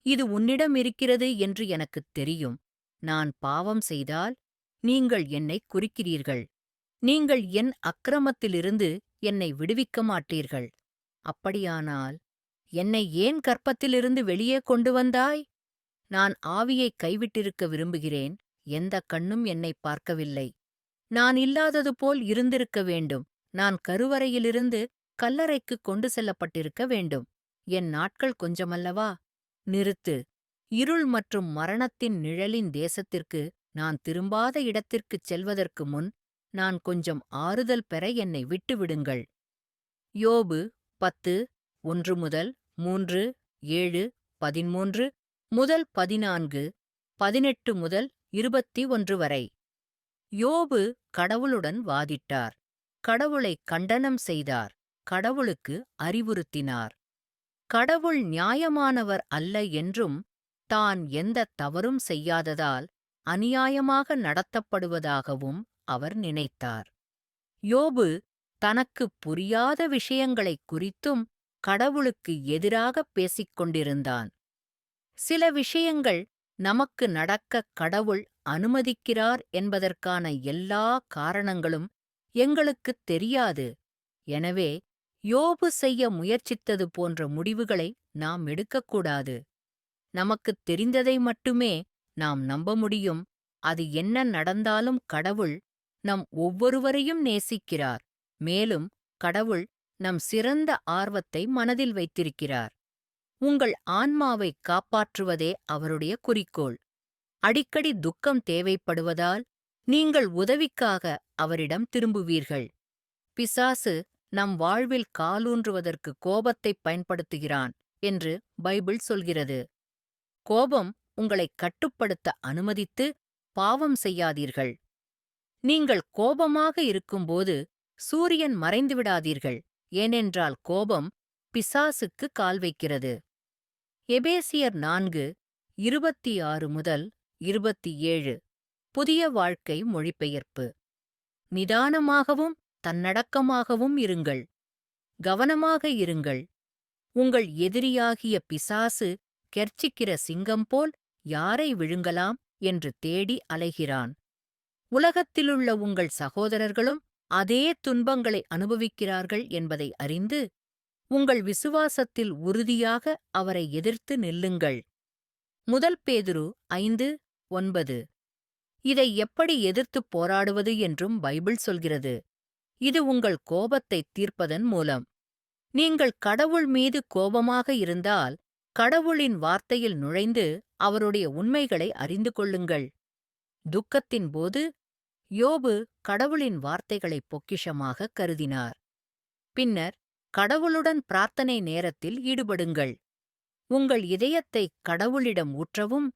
இது உன்னிடம் இருக்கிறது என்று எனக்குத் தெரியும். நான் பாவம் செய்தால் நீங்கள் என்னைக் குறிக்கிறீர்கள். நீங்கள் என் அக்கிரமத்திலிருந்து என்னை விடுவிக்க மாட்டீர்கள். அப்படியானால் என்னை ஏன் கர்ப்பத்திலிருந்து வெளியே கொண்டு வந்தாய்? நான் ஆவியைக் கைவிட்டிருக்க விரும்புகிறேன். எந்தக் கண்ணும் என்னைப் பார்க்கவில்லை. நான் இல்லாதது போல் இருந்திருக்க வேண்டும். நான் கருவறையிலிருந்து கல்லறைக்குக் கொண்டு செல்லப்பட்டிருக்க வேண்டும். என் நாட்கள் கொஞ்சமல்லவா? நிறுத்து. இருள் மற்றும் மரணத்தின் நிழலின் தேசத்திற்கு நான் திரும்பாத இடத்திற்குச் செல்வதற்கு முன் நான் கொஞ்சம் ஆறுதல் பெற என்னை விட்டுவிடுங்கள். யோபு 10:1-3, 7, 13 முதல் 14, 18 முதல் 21 வரை. யோபு கடவுளுடன் வாதிட்டார். கடவுளை கண்டனம் செய்தார். கடவுளுக்கு அறிவுறுத்தினார். கடவுள் நியாயமானவர் அல்ல என்றும், தான் எந்தத் தவறும் செய்யாததால் அநியாயமாக நடத்தப்படுவதாகவும் அவர் நினைத்தார். யோபு தனக்குப் புரியாத விஷயங்களைக் குறித்தும் கடவுளுக்கு எதிராகப் பேசிக் கொண்டிருந்தான். சில விஷயங்கள் நமக்கு நடக்கக் கடவுள் அனுமதிக்கிறார் என்பதற்கான எல்லா காரணங்களும் எங்களுக்குத் தெரியாது. எனவே யோபு செய்ய முயற்சித்தது போன்ற முடிவுகளை நாம் எடுக்கக்கூடாது. நமக்குத் தெரிந்ததை மட்டுமே நாம் நம்ப முடியும். அது என்ன நடந்தாலும் கடவுள் நம் ஒவ்வொருவரையும் நேசிக்கிறார். மேலும் கடவுள் நம் சிறந்த ஆர்வத்தை மனதில் வைத்திருக்கிறார். உங்கள் ஆன்மாவைக் காப்பாற்றுவதே அவருடைய குறிக்கோள். அடிக்கடி துக்கம் தேவைப்படுவதால் நீங்கள் உதவிக்காக அவரிடம் திரும்புவீர்கள். பிசாசு நம் வாழ்வில் காலூன்றுவதற்கு கோபத்தைப் பயன்படுத்துகிறான் என்று பைபிள் சொல்கிறது. கோபம் உங்களைக் கட்டுப்படுத்த அனுமதித்து பாவம் செய்யாதீர்கள். நீங்கள் கோபமாக இருக்கும்போது சூரியன் மறைந்துவிடாதீர்கள். ஏனென்றால் கோபம் பிசாசுக்கு கால் வைக்கிறது. எபேசியர் 4:26-27 புதிய வாழ்க்கை மொழிபெயர்ப்பு. நிதானமாகவும் தன்னடக்கமாகவும் இருங்கள். கவனமாக இருங்கள். உங்கள் எதிரியாகிய பிசாசு கெர்ச்சிக்கிற சிங்கம் போல் யாரை விழுங்கலாம் என்று தேடி அலைகிறான். உலகத்திலுள்ள உங்கள் சகோதரர்களும் அதே துன்பங்களை அனுபவிக்கிறார்கள் என்பதை அறிந்து, உங்கள் விசுவாசத்தில் உறுதியாக அவரை எதிர்த்து நில்லுங்கள். 1 பேதுரு 5:9. இதை எப்படி எதிர்த்துப் போராடுவது என்றும் பைபிள் சொல்கிறது. இது உங்கள் கோபத்தைத் தீர்ப்பதன் மூலம். நீங்கள் கடவுள் மீது கோபமாக இருந்தால், கடவுளின் வார்த்தையில் நுழைந்து அவருடைய உண்மைகளை அறிந்து கொள்ளுங்கள். துக்கத்தின் போது யோபு கடவுளின் வார்த்தைகளை பொக்கிஷமாக கருதினார். பின்னர் கடவுளுடன் பிரார்த்தனை நேரத்தில் ஈடுபடுங்கள். உங்கள் இதயத்தை கடவுளிடம் ஊற்றவும்,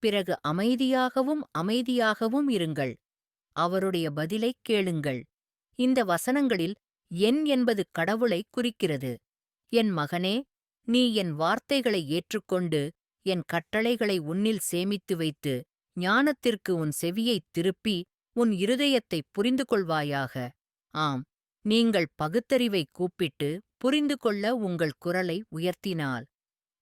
பிறகு அமைதியாகவும் அமைதியாகவும் இருங்கள். அவருடைய பதிலைக் கேளுங்கள். இந்த வசனங்களில் என் என்பது கடவுளை குறிக்கிறது. என் மகனே, நீ என் வார்த்தைகளை ஏற்றுக்கொண்டு, என் கட்டளைகளை உன்னில் சேமித்து வைத்து, ஞானத்திற்கு உன் செவியைத் திருப்பி, உன் இருதயத்தைப் புரிந்து கொள்வாயாக. ஆம், நீங்கள் பகுத்தறிவைக் கூப்பிட்டு, புரிந்து கொள்ள உங்கள் குரலை உயர்த்தினால்,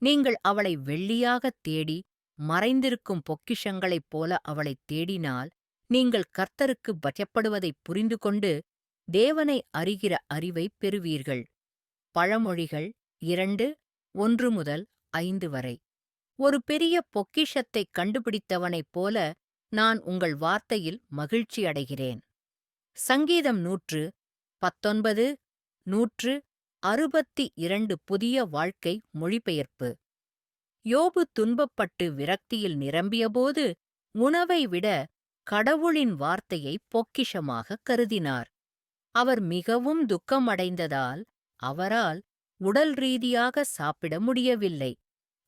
நீங்கள் அவளை வெள்ளியாகத் தேடி, மறைந்திருக்கும் பொக்கிஷங்களைப் போல அவளைத் தேடினால், நீங்கள் கர்த்தருக்கு பயப்படுவதைப் புரிந்துகொண்டு, தேவனை அறிகிற அறிவைப் பெறுவீர்கள். பழமொழிகள் 2:1-5 வரை. ஒரு பெரிய பொக்கிஷத்தைக் கண்டுபிடித்தவனைப் போல நான் உங்கள் வார்த்தையில் மகிழ்ச்சி அடைகிறேன். சங்கீதம் 119, 162 புதிய வாழ்க்கை மொழிபெயர்ப்பு. யோபு துன்பப்பட்டு விரக்தியில் நிரம்பியபோது உணவை விட கடவுளின் வார்த்தையை பொக்கிஷமாகக் கருதினார். அவர் மிகவும் துக்கமடைந்ததால் அவரால் உடல் ரீதியாக சாப்பிட முடியவில்லை.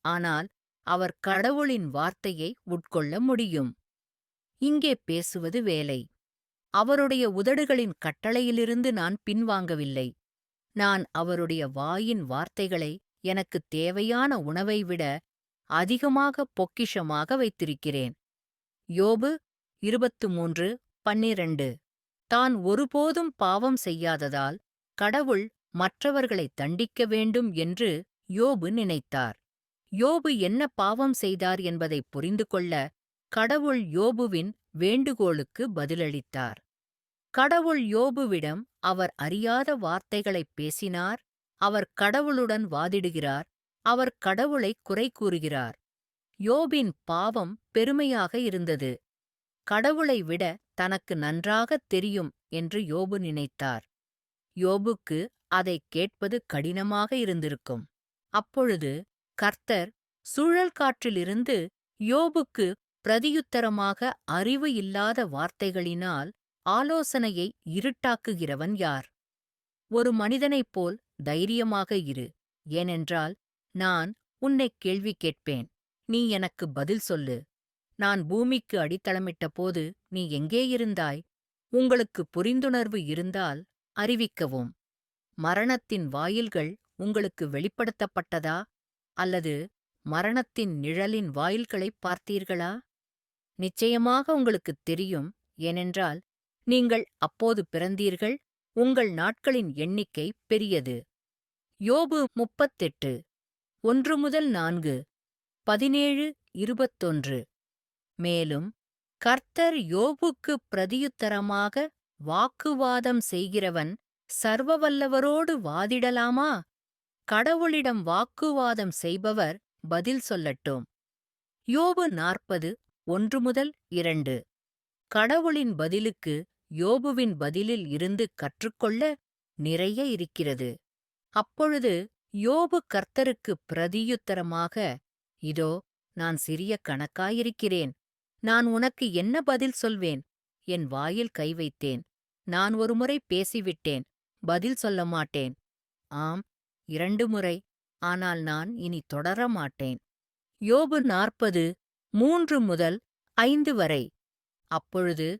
ஆனால் அவர் கடவுளின் வார்த்தையை உட்கொள்ள முடியும். இங்கே பேசுவது வேலை. அவருடைய உதடுகளின் கட்டளையிலிருந்து நான் பின்வாங்கவில்லை. நான் அவருடைய வாயின் வார்த்தைகளை எனக்குத் தேவையான உணவை விட அதிகமாக பொக்கிஷமாக வைத்திருக்கிறேன். யோபு 23:12. தான் ஒருபோதும் பாவம் செய்யாததால் கடவுள் மற்றவர்களைத் தண்டிக்க வேண்டும் என்று யோபு நினைத்தார். யோபு என்ன பாவம் செய்தார் என்பதைப் புரிந்து கொள்ள கடவுள் யோபுவின் வேண்டுகோளுக்கு பதிலளித்தார். கடவுள் யோபுவிடம் அவர் அறியாத வார்த்தைகளைப் பேசினார். அவர் கடவுளுடன் வாதிடுகிறார். அவர் கடவுளை குறை கூறுகிறார். யோபின் பாவம் பெருமையாக இருந்தது. கடவுளை விட தனக்கு நன்றாகத் தெரியும் என்று யோபு நினைத்தார். யோபுக்கு அதைக் கேட்பது கடினமாக இருந்திருக்கும். அப்பொழுது கர்த்தர் சுழல் காற்றிலிருந்து யோபுக்கு பிரதியுத்தரமாக அறிவு இல்லாத வார்த்தைகளினால் ஆலோசனையை இருட்டாக்குகிறவன் யார்? ஒரு மனிதனைப் போல் தைரியமாக இரு, ஏனென்றால் நான் உன்னைக் கேள்வி கேட்பேன், நீ எனக்கு பதில் சொல்லு. நான் பூமிக்கு அடித்தளமிட்டபோது நீ எங்கே இருந்தாய்? உங்களுக்கு புரிந்துணர்வு இருந்தால் அறிவிக்கவும். மரணத்தின் வாயில்கள் உங்களுக்கு வெளிப்படுத்தப்பட்டதா? அல்லது மரணத்தின் நிழலின் வாயில்களைப் பார்த்தீர்களா? நிச்சயமாக உங்களுக்குத் தெரியும், ஏனென்றால் நீங்கள் அப்போது பிறந்தீர்கள். உங்கள் நாட்களின் எண்ணிக்கை பெரியது. யோபு 38, 1-4, 17-21. மேலும் கர்த்தர் யோபுக்குப் பிரதியுத்தரமாக வாக்குவாதம் செய்கிறவன் சர்வவல்லவரோடு வாதிடலாமா? கடவுளிடம் வாக்குவாதம் செய்பவர் பதில் சொல்லட்டும். யோபு 40, 1-2. கடவுளின் பதிலுக்கு யோபுவின் பதிலில் இருந்து கற்றுக்கொள்ள நிறைய இருக்கிறது. அப்பொழுது யோபு கர்த்தருக்குப் பிரதியுத்தரமாக, இதோ நான் சிறிய கணக்காயிருக்கிறேன். நான் உனக்கு என்ன பதில் சொல்வேன்? என் வாயில் கை வைத்தேன். நான் ஒருமுறை பேசிவிட்டேன். பதில் சொல்ல மாட்டேன். ஆம், 2 முறை. ஆனால் நான் இனி தொடர மாட்டேன். யோபு 40, 3-5 வரை. அப்பொழுது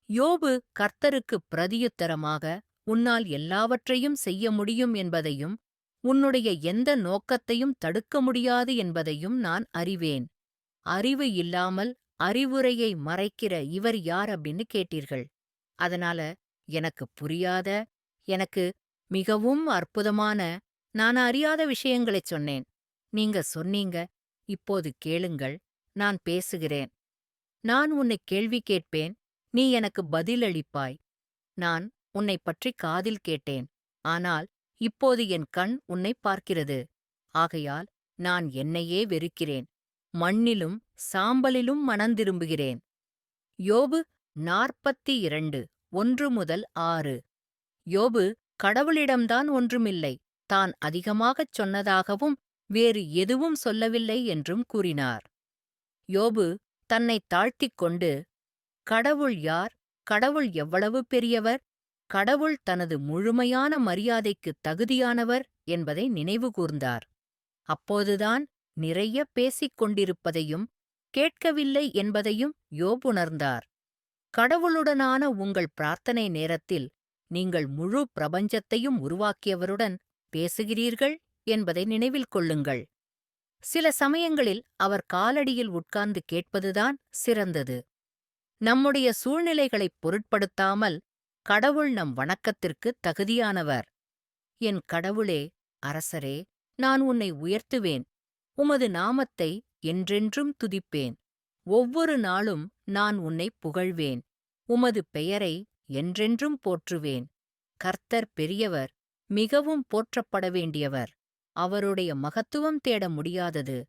யோபு கர்த்தருக்குப் பிரதியுத்தரமாக, உன்னால் எல்லாவற்றையும் செய்ய முடியும் என்பதையும் உன்னுடைய எந்த நோக்கத்தையும் தடுக்க முடியாது என்பதையும் நான் அறிவேன். அறிவு இல்லாமல் அறிவுரையை மறைக்கிற இவர் யார் அப்படின்னு கேட்டீர்கள். அதனால எனக்குப் புரியாத, எனக்கு மிகவும் அற்புதமான, நான் அறியாத விஷயங்களைச் சொன்னேன். நீங்க சொன்னீங்க. இப்போது கேளுங்கள், நான் பேசுகிறேன். நான் உன்னைக் கேள்வி கேட்பேன், நீ எனக்கு பதிலளிப்பாய். நான் உன்னைப் பற்றி காதில் கேட்டேன். ஆனால் இப்போது என் கண் உன்னைப் பார்க்கிறது. ஆகையால் நான் என்னையே வெறுக்கிறேன். மண்ணிலும் சாம்பலிலும் மனந்திரும்புகிறேன். யோபு 42, 1-6. யோபு கடவுளிடம்தான் ஒன்றுமில்லை. தான் அதிகமாகச் சொன்னதாகவும் வேறு எதுவும் சொல்லவில்லை என்றும் கூறினார். யோபு தன்னைத் தாழ்த்திக் கொண்டு, கடவுள் யார்? கடவுள் எவ்வளவு பெரியவர்? கடவுள் தனது முழுமையான மரியாதைக்குத் தகுதியானவர் என்பதை நினைவுகூர்ந்தார். அப்போதுதான் நிறைய பேசிக் கொண்டிருப்பதையும் கேட்கவில்லை என்பதையும் யோபு உணர்ந்தார். கடவுளுடனான உங்கள் பிரார்த்தனை நேரத்தில் நீங்கள் முழு பிரபஞ்சத்தையும் உருவாக்கியவருடன் பேசுகிறீர்கள் என்பதை நினைவில் கொள்ளுங்கள். சில சமயங்களில் அவர் காலடியில் உட்கார்ந்து கேட்பதுதான் சிறந்தது. நம்முடைய சூழ்நிலைகளைப் பொருட்படுத்தாமல் கடவுள் நம் வணக்கத்திற்கு தகுதியானவர். என் கடவுளே, அரசரே, நான் உன்னை உயர்த்துவேன். உமது நாமத்தை என்றென்றும் துதிப்பேன். ஒவ்வொரு நாளும் நான் உன்னைப் புகழ்வேன். உமது பெயரை என்றென்றும் போற்றுவேன். கர்த்தர் பெரியவர், மிகவும் போற்றப்பட வேண்டியவர். அவருடைய மகத்துவம் தேட முடியாதது.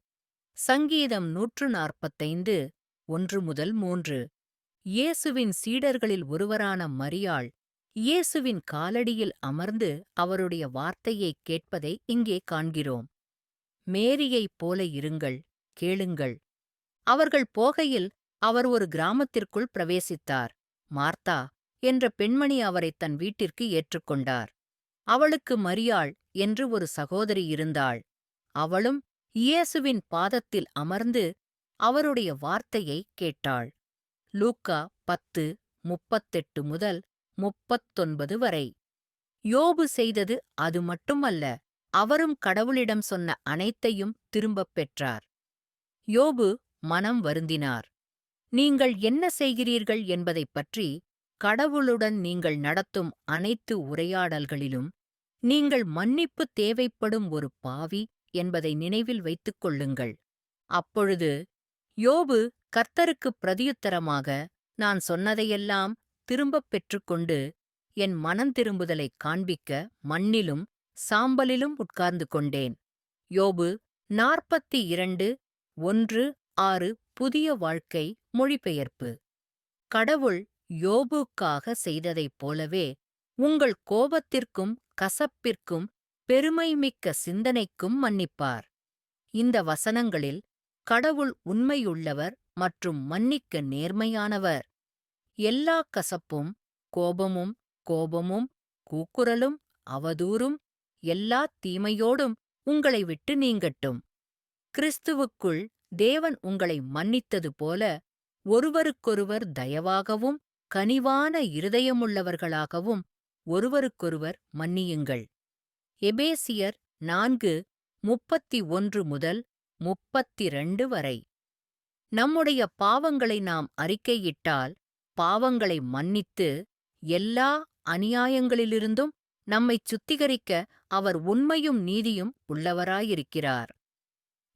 சங்கீதம் 145 1-3. இயேசுவின் சீடர்களில் ஒருவரான மரியாள் இயேசுவின் காலடியில் அமர்ந்து அவருடைய வார்த்தையைக் கேட்பதை இங்கே காண்கிறோம். மேரியைப் போல இருங்கள், கேளுங்கள். அவர்கள் போகையில் அவர் ஒரு கிராமத்திற்குள் பிரவேசித்தார். மார்த்தா என்ற பெண்மணி அவரைத் தன் வீட்டிற்கு ஏற்றுக்கொண்டார். அவளுக்கு மரியாள் என்று ஒரு சகோதரி இருந்தாள். அவளும் இயேசுவின் பாதத்தில் அமர்ந்து அவருடைய வார்த்தையைக் கேட்டாள். லூக்கா 10:38-39 வரை. யோபு செய்தது அது மட்டுமல்ல, அவரும் கடவுளிடம் சொன்ன அனைத்தையும் திரும்பப் பெற்றார். யோபு மனம் வருந்தினார். நீங்கள் என்ன செய்கிறீர்கள் என்பதைப் பற்றி கடவுளுடன் நீங்கள் நடத்தும் அனைத்து உரையாடல்களிலும் நீங்கள் மன்னிப்பு தேவைப்படும் ஒரு பாவி என்பதை நினைவில் வைத்துக் கொள்ளுங்கள். அப்பொழுது யோபு கர்த்தருக்குப் பிரதியுத்தரமாக, நான் சொன்னதையெல்லாம் திரும்பப் பெற்றுக்கொண்டு என் மனந்திரும்புதலைக் காண்பிக்க மண்ணிலும் சாம்பலிலும் உட்கார்ந்து கொண்டேன். யோபு 42:1-6 புதிய வாழ்க்கை மொழிபெயர்ப்பு. கடவுள் யோபுக்காக செய்ததைப் போலவே உங்கள் கோபத்திற்கும் கசப்பிற்கும் பெருமைமிக்க சிந்தனைக்கும் மன்னிப்பார். இந்த வசனங்களில் கடவுள் உண்மையுள்ளவர் மற்றும் மன்னிக்க நேர்மையானவர். எல்லா கசப்பும், கோபமும், கூக்குரலும், அவதூறும், எல்லாத் தீமையோடும் உங்களை விட்டு நீங்கட்டும். கிறிஸ்துவுக்குள் தேவன் உங்களை மன்னித்தது போல ஒருவருக்கொருவர் தயவாகவும் கனிவான இருதயமுள்ளவர்களாகவும் ஒருவருக்கொருவர் மன்னியுங்கள். எபேசியர் 4:31-32 வரை. நம்முடைய பாவங்களை நாம் அறிக்கையிட்டால் பாவங்களை மன்னித்து எல்லா அநியாயங்களிலிருந்தும் நம்மைச் சுத்திகரிக்க அவர் உண்மையும் நீதியும் உள்ளவராயிருக்கிறார்.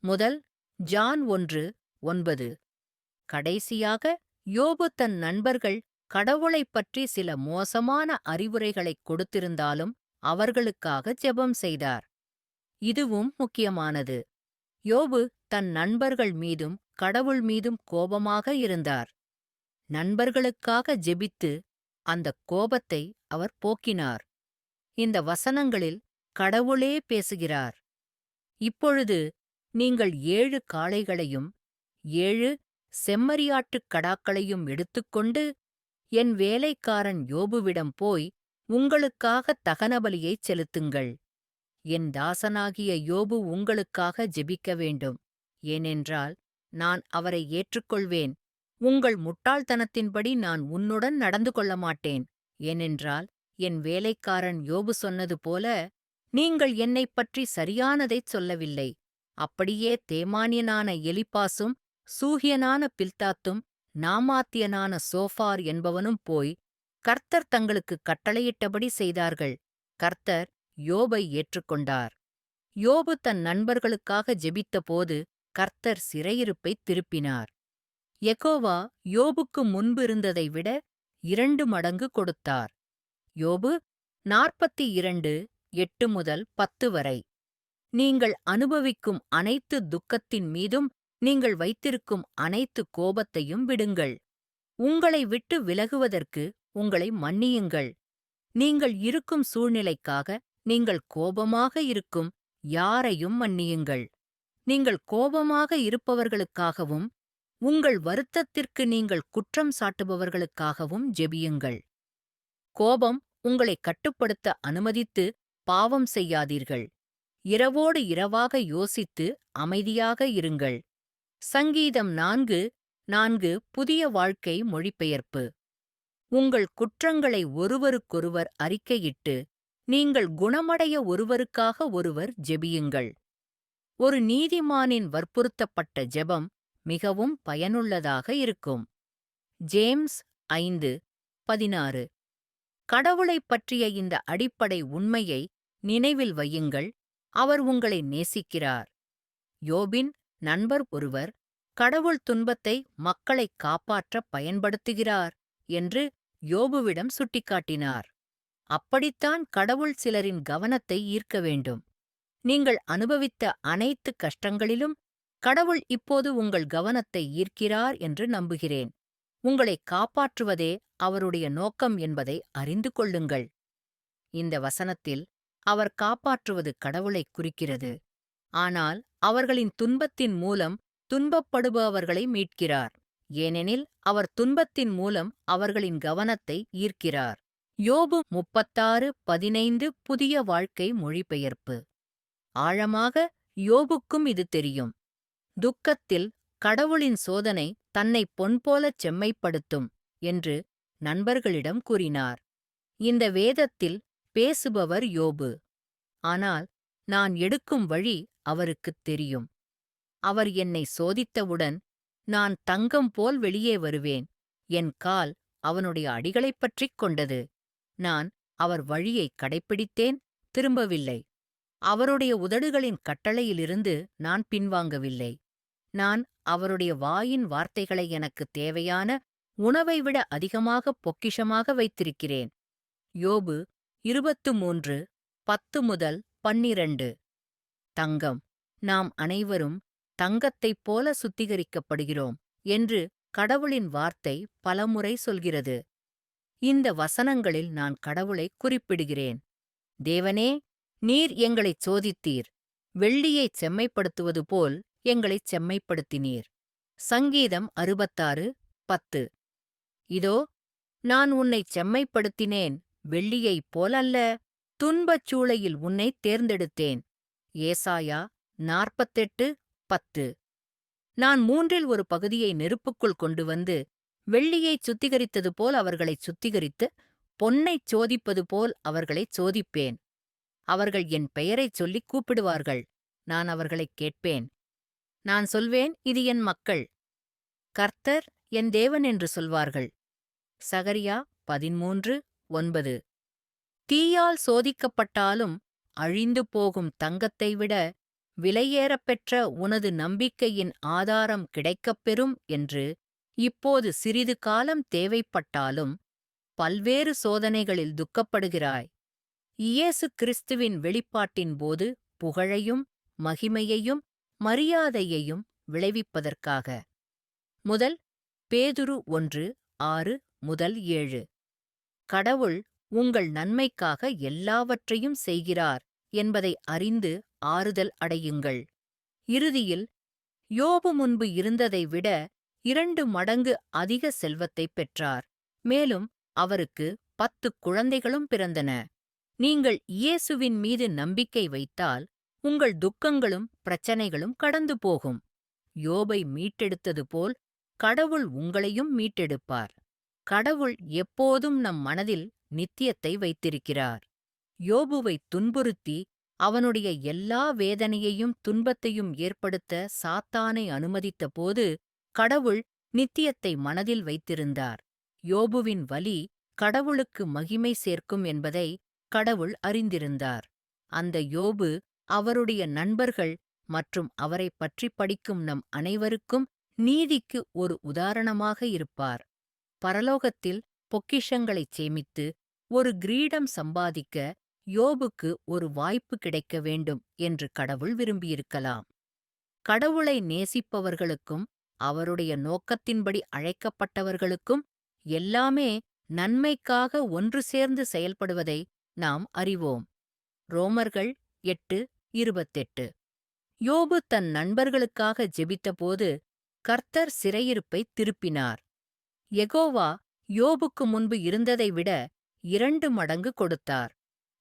முதல் ஜான் 1:9. கடைசியாக யோபு தன் நண்பர்கள் கடவுளைப் பற்றி சில மோசமான அறிவுரைகளைக் கொடுத்திருந்தாலும் அவர்களுக்காக ஜெபம் செய்தார். இதுவும் முக்கியமானது. யோபு தன் நண்பர்கள் மீதும் கடவுள் மீதும் கோபமாக இருந்தார். நண்பர்களுக்காக ஜெபித்து அந்தக் கோபத்தை அவர் போக்கினார். இந்த வசனங்களில் கடவுளே பேசுகிறார். இப்பொழுது நீங்கள் 7 காளைகளையும் 7 செம்மறியாட்டுக் கடாக்களையும் எடுத்துக்கொண்டு என் வேலைக்காரன் யோபுவிடம் போய் உங்களுக்காகத் தகனபலியைச் செலுத்துங்கள். என் தாசனாகிய யோபு உங்களுக்காக ஜெபிக்க வேண்டும். ஏனென்றால் நான் அவரை ஏற்றுக்கொள்வேன். உங்கள் முட்டாள்தனத்தின்படி நான் உன்னுடன் நடந்து கொள்ள மாட்டேன். ஏனென்றால் என் வேலைக்காரன் யோபு சொன்னது போல நீங்கள் என்னைப் பற்றி சரியானதைச் சொல்லவில்லை. அப்படியே தேமானியனான எலிப்பாசும் சூகியனான பில்தாத்தும் நாமாத்தியனான சோஃபார் என்பவனும் போய் கர்த்தர் தங்களுக்குக் கட்டளையிட்டபடி செய்தார்கள். கர்த்தர் யோபை ஏற்றுக்கொண்டார். யோபு தன் நண்பர்களுக்காக ஜெபித்தபோது கர்த்தர் சிறையிருப்பைத் திருப்பினார். யெகோவா யோபுக்கு முன்பிருந்ததை விட 2 மடங்கு கொடுத்தார். யோபு 42:8-10 வரை. நீங்கள் அனுபவிக்கும் அனைத்து துக்கத்தின் மீதும் நீங்கள் வைத்திருக்கும் அனைத்து கோபத்தையும் விடுங்கள். உங்களை விட்டு விலகுவதற்கு உங்களை மன்னியுங்கள். நீங்கள் இருக்கும் சூழ்நிலைக்காக நீங்கள் கோபமாக இருக்கும் யாரையும் மன்னியுங்கள். நீங்கள் கோபமாக இருப்பவர்களுக்காகவும், உங்கள் வருத்தத்திற்கு நீங்கள் குற்றம் சாட்டுபவர்களுக்காகவும் ஜெபியுங்கள். கோபம் உங்களை கட்டுப்படுத்த அனுமதித்து பாவம் செய்யாதீர்கள். இரவோடு இரவாக யோசித்து அமைதியாக இருங்கள். சங்கீதம் 4:4 புதிய வாழ்க்கை மொழிபெயர்ப்பு. உங்கள் குற்றங்களை ஒருவருக்கொருவர் அறிக்கையிட்டு, நீங்கள் குணமடைய ஒருவருக்காக ஒருவர் ஜெபியுங்கள். ஒரு நீதிமானின் வற்புறுத்தப்பட்ட ஜெபம் மிகவும் பயனுள்ளதாக இருக்கும். ஜேம்ஸ் 5:16 கடவுளைப் பற்றிய இந்த அடிப்படை உண்மையை நினைவில் வையுங்கள், அவர் உங்களை நேசிக்கிறார். யோபின் நண்பர் ஒருவர், கடவுள் துன்பத்தை மக்களைக் காப்பாற்றப் பயன்படுத்துகிறார் என்று யோபுவிடம் சுட்டிக்காட்டினார். அப்படித்தான் கடவுள் சிலரின் கவனத்தை ஈர்க்க வேண்டும். நீங்கள் அனுபவித்த அனைத்து கஷ்டங்களிலும் கடவுள் இப்போது உங்கள் கவனத்தை ஈர்க்கிறார் என்று நம்புகிறேன். உங்களை காப்பாற்றுவதே அவருடைய நோக்கம் என்பதை அறிந்து கொள்ளுங்கள். இந்த வசனத்தில் அவர் காப்பாற்றுவது கடவுளைக் குறிக்கிறது. ஆனால் அவர்களின் துன்பத்தின் மூலம் துன்பப்படுபவர்களை மீட்கிறார். ஏனெனில் அவர் துன்பத்தின் மூலம் அவர்களின் கவனத்தை ஈர்க்கிறார். யோபு 36:15 புதிய வாழ்க்கை மொழிபெயர்ப்பு. ஆழமாக யோபுக்கும் இது தெரியும். துக்கத்தில் கடவுளின் சோதனை தன்னை பொன்போலச் செம்மைப்படுத்தும் என்று நண்பர்களிடம் கூறினார். இந்த வேதத்தில் பேசுபவர் யோபு. ஆனால் நான் எடுக்கும் வழி அவருக்குத் தெரியும். அவர் என்னை சோதித்தவுடன் நான் தங்கம் போல் வெளியே வருவேன். என் கால் அவனுடைய அடிகளைப் பற்றிக் கொண்டது. நான் அவர் வழியைக் கடைப்பிடித்தேன், திரும்பவில்லை. அவருடைய உதடுகளின் கட்டளையிலிருந்து நான் பின்வாங்கவில்லை. நான் அவருடைய வாயின் வார்த்தைகளை எனக்குத் தேவையான உணவைவிட அதிகமாக பொக்கிஷமாக வைத்திருக்கிறேன். யோபு 23:10-12 தங்கம். நாம் அனைவரும் தங்கத்தைப் போல சுத்திகரிக்கப்படுகிறோம் என்று கடவுளின் வார்த்தை பலமுறை சொல்கிறது. இந்த வசனங்களில் நான் கடவுளை குறிப்பிடுகிறேன். தேவனே, நீர் எங்களைச் சோதித்தீர். வெள்ளியைச் செம்மைப்படுத்துவது போல் எங்களைச் செம்மைப்படுத்தினீர். சங்கீதம் 66:10 இதோ, நான் உன்னைச் செம்மைப்படுத்தினேன், வெள்ளியைப் போலல்ல, துன்பச் சூளையில் உன்னைத் தேர்ந்தெடுத்தேன். ஏசாயா 48:10 நான் மூன்றில் ஒரு பகுதியை நெருப்புக்குள் கொண்டு வந்து, வெள்ளியைச் சுத்திகரித்தது போல் அவர்களைச் சுத்திகரித்து, பொன்னைச் சோதிப்பது போல் அவர்களைச் சோதிப்பேன். அவர்கள் என் பெயரைச் சொல்லிக் கூப்பிடுவார்கள். நான் அவர்களைக் கேட்பேன். நான் சொல்வேன், இது என் மக்கள். கர்த்தர் என் தேவன் என்று சொல்வார்கள். சகரியா 13:9 தீயால் சோதிக்கப்பட்டாலும் அழிந்து போகும் தங்கத்தை விட விலையேறப் பெற்ற உனது நம்பிக்கையின் ஆதாரம் கிடைக்கப்பெறும் என்று இப்போது சிறிது காலம் தேவைப்பட்டாலும் பல்வேறு சோதனைகளில் துக்கப்படுகிறாய். இயேசு கிறிஸ்துவின் வெளிப்பாட்டின் போது புகழையும் மகிமையையும் மரியாதையையும் விளைவிப்பதற்காக. முதல் பேதுரு 1:6-7 கடவுள் உங்கள் நன்மைக்காக எல்லாவற்றையும் செய்கிறார் என்பதை அறிந்து ஆறுதல் அடையுங்கள். இறுதியில், யோபு முன்பு இருந்ததை விட 2 மடங்கு அதிக செல்வத்தைப் பெற்றார். மேலும் அவருக்கு 10 குழந்தைகளும் பிறந்தன. நீங்கள் இயேசுவின் மீது நம்பிக்கை வைத்தால் உங்கள் துக்கங்களும் பிரச்சனைகளும் கடந்து போகும். யோபை மீட்டெடுத்தது போல் கடவுள் உங்களையும் மீட்டெடுப்பார். கடவுள் எப்போதும் நம் மனதில் நித்தியத்தை வைத்திருக்கிறார். யோபுவை துன்புறுத்தி அவனுடைய எல்லா வேதனையையும் துன்பத்தையும் ஏற்படுத்த சாத்தானை அனுமதித்த போது கடவுள் நித்தியத்தை மனதில் வைத்திருந்தார். யோபுவின் வலி கடவுளுக்கு மகிமை சேர்க்கும் என்பதை கடவுள் அறிந்திருந்தார். அந்த யோபு அவருடைய நண்பர்கள் மற்றும் அவரைப் பற்றி படிக்கும் நம் அனைவருக்கும் நீதிக்கு ஒரு உதாரணமாக இருப்பார். பரலோகத்தில் பொக்கிஷங்களைச் சேமித்து ஒரு கிரீடம் சம்பாதிக்க யோபுக்கு ஒரு வாய்ப்பு கிடைக்க வேண்டும் என்று கடவுள் விரும்பியிருக்கலாம். கடவுளை நேசிப்பவர்களுக்கும் அவருடைய நோக்கத்தின்படி அழைக்கப்பட்டவர்களுக்கும் எல்லாமே நன்மைக்காக ஒன்று சேர்ந்து செயல்படுவதை நாம் அறிவோம். ரோமர்கள் 8:28. யோபு தன் நண்பர்களுக்காக ஜெபித்தபோது கர்த்தர் சிறையிருப்பைத் திருப்பினார். யெகோவா யோபுக்கு முன்பு இருந்ததை விட 2 மடங்கு கொடுத்தார்.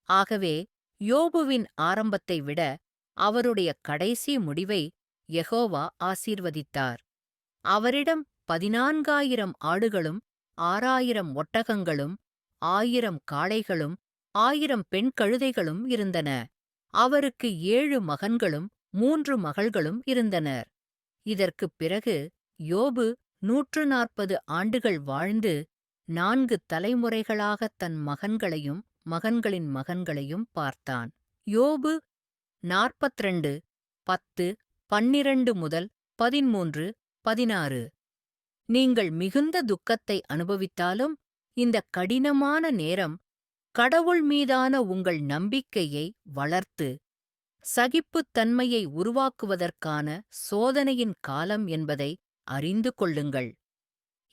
ஆகவே யோபுவின் ஆரம்பத்தை விட அவருடைய கடைசி முடிவை யெகோவா ஆசீர்வதித்தார். அவரிடம் 14,000 ஆடுகளும் 6,000 ஒட்டகங்களும் 1,000 காளைகளும் 1,000 பெண் கழுதைகளும் இருந்தன. அவருக்கு 7 மகன்களும் 3 மகள்களும் இருந்தனர். இதற்குப் பிறகு யோபு 140 ஆண்டுகள் வாழ்ந்து 4 தலைமுறைகளாகத் தன் மகன்களையும் மகன்களின் மகன்களையும் பார்த்தான். யோபு 42:10-12 முதல் 13-16. நீங்கள் மிகுந்த துக்கத்தை அனுபவித்தாலும் இந்த கடினமான நேரம் கடவுள் மீதான உங்கள் நம்பிக்கையை வளர்த்து சகிப்புத்தன்மையை உருவாக்குவதற்கான சோதனையின் காலம் என்பதை அறிந்து கொள்ளுங்கள்.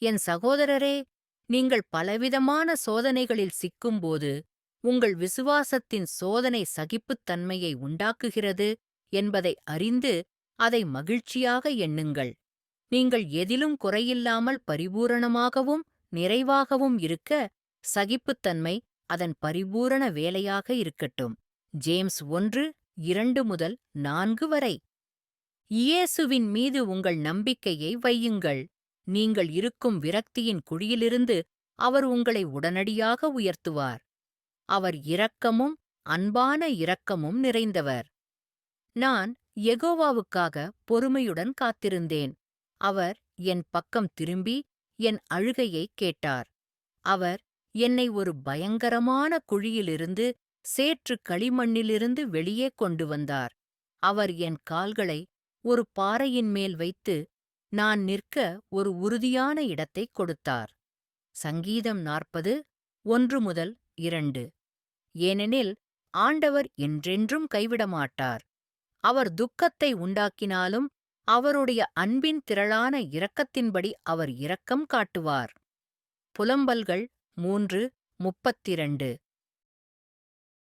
என் சகோதரரே, நீங்கள் பலவிதமான சோதனைகளில் சிக்கும்போது உங்கள் விசுவாசத்தின் சோதனை சகிப்புத்தன்மையை உண்டாக்குகிறது என்பதை அறிந்து அதை மகிழ்ச்சியாக எண்ணுங்கள். நீங்கள் எதிலும் குறையில்லாமல் பரிபூரணமாகவும் நிறைவாகவும் இருக்க சகிப்புத்தன்மை அதன் பரிபூரண வேலையாக இருக்கட்டும். ஜேம்ஸ் 1:2-4 வரை. இயேசுவின் மீது உங்கள் நம்பிக்கையை வையுங்கள். நீங்கள் இருக்கும் விரக்தியின் குழியிலிருந்து அவர் உங்களை உடனடியாக உயர்த்துவார். அவர் இரக்கமும் அன்பான இரக்கமும் நிறைந்தவர். நான் யெகோவாவுக்காக பொறுமையுடன் காத்திருந்தேன். அவர் என் பக்கம் திரும்பி என் அழுகையைக் கேட்டார். அவர் என்னை ஒரு பயங்கரமான குழியிலிருந்து சேற்று களிமண்ணிலிருந்து வெளியே கொண்டு வந்தார். அவர் என் கால்களை ஒரு பாறையின் மேல் வைத்து நான் நிற்க ஒரு உறுதியான இடத்தைக் கொடுத்தார். சங்கீதம் 40:1-2. ஏனெனில் ஆண்டவர் என்றென்றும் கைவிடமாட்டார். அவர் துக்கத்தை உண்டாக்கினாலும் அவருடைய அன்பின் திரளான இரக்கத்தின்படி அவர் இரக்கம் காட்டுவார். புலம்பல்கள் 3:32.